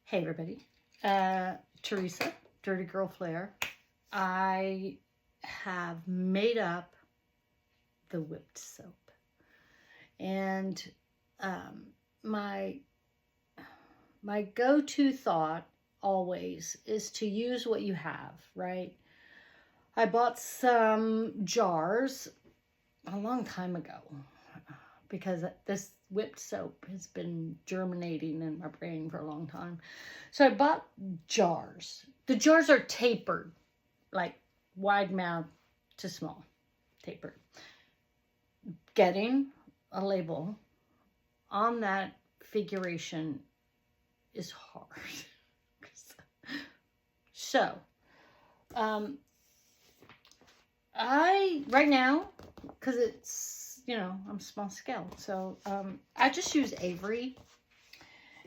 Hey everybody, Teresa, Dirty Girl Flair. I have made up the whipped soap, and my go-to thought always is to use what you have, right? I bought some jars a long time ago because this whipped soap has been germinating in my brain for a long time. So I bought jars. The jars are tapered, like wide mouth to small, tapered. Getting a label on that figuration is hard. So, right now, because it's, I'm small scale. So, I just use Avery.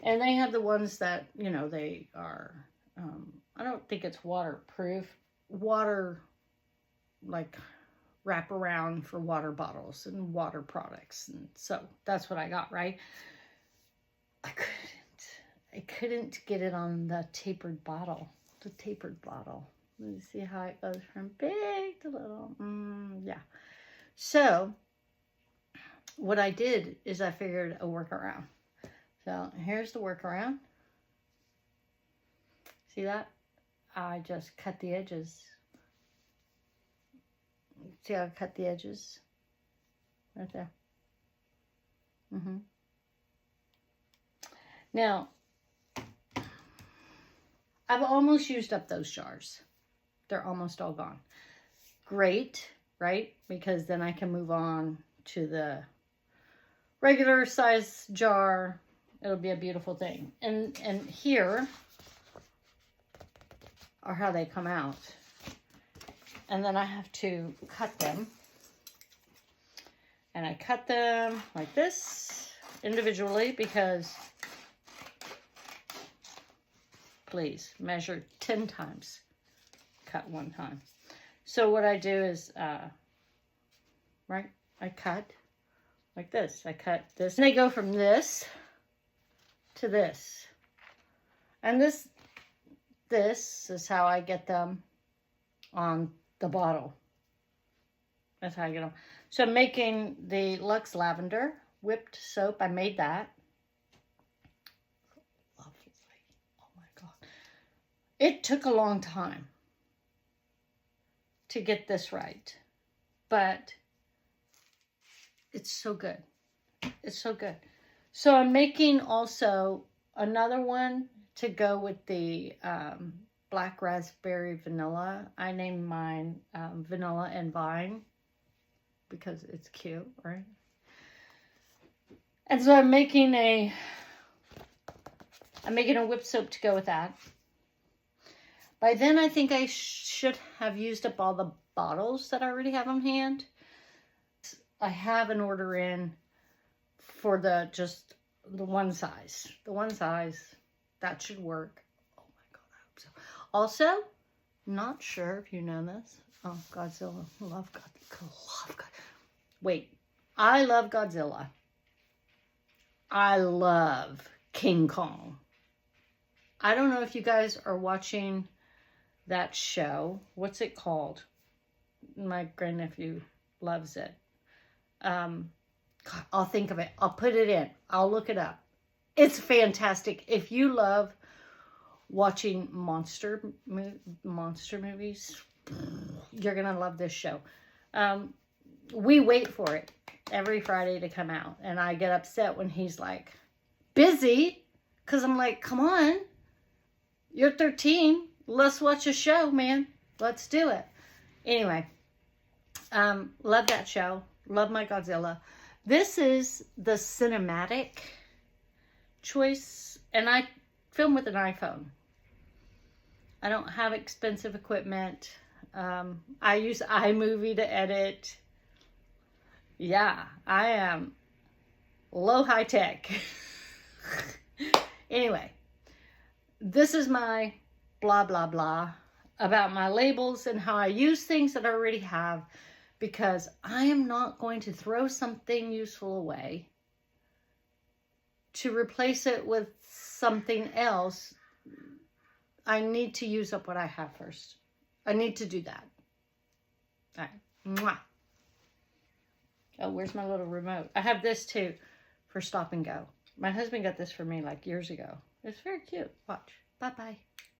And they have the ones that, they are, I don't think it's waterproof. Water, like, wrap around for water bottles and water products. And so, that's what I got, right? I couldn't get it on the tapered bottle. The tapered bottle. Let me see how it goes from big to little. Yeah. So, what I did is I figured a workaround. So, here's the workaround. See that? I just cut the edges. See how I cut the edges? Right there. Now, I've almost used up those jars. They're almost all gone. Great, right? Because then I can move on to the regular size jar. It'll be a beautiful thing. And here are how they come out. And then I have to cut them. And I cut them like this individually because, please, measure 10 times. Cut one time. So what I do is, I cut like this. I cut this. And they go from this to this. And this is how I get them on the bottle. That's how I get them. So I'm making the Luxe Lavender whipped soap. I made that. Lovely. Oh my God. It took a long time to get this right, but it's so good. It's so good. So I'm making also another one to go with the black raspberry vanilla. I named mine Vanilla and Vine because it's cute, right? And so I'm making a whipped soap to go with that. By then, I think I should have used up all the bottles that I already have on hand. I have an order in for just the one size. The one size, that should work. Oh my God, I hope so. Also, not sure if you know this. Oh, Godzilla. Love God. Wait, I love Godzilla. I love King Kong. I don't know if you guys are watching that show. What's it called? My grandnephew loves it. I'll think of it. I'll put it in. I'll look it up. It's fantastic. If you love watching monster movies, you're going to love this show. We wait for it every Friday to come out. And I get upset when he's like, busy. Because I'm like, come on. You're 13. Let's watch a show, man. Let's do it. Anyway, love that show. Love my Godzilla. This is the cinematic choice, and I film with an iPhone. I don't have expensive equipment. I use iMovie to edit. Yeah, I am low high tech. Anyway, this is my blah, blah, blah about my labels and how I use things that I already have, because I am not going to throw something useful away to replace it with something else I need to use up what I have first. I need to do that. All right. Mwah. Oh, where's my little remote? I have this too for stop and go. My husband got this for me like years ago. It's very cute. Watch. Bye-bye.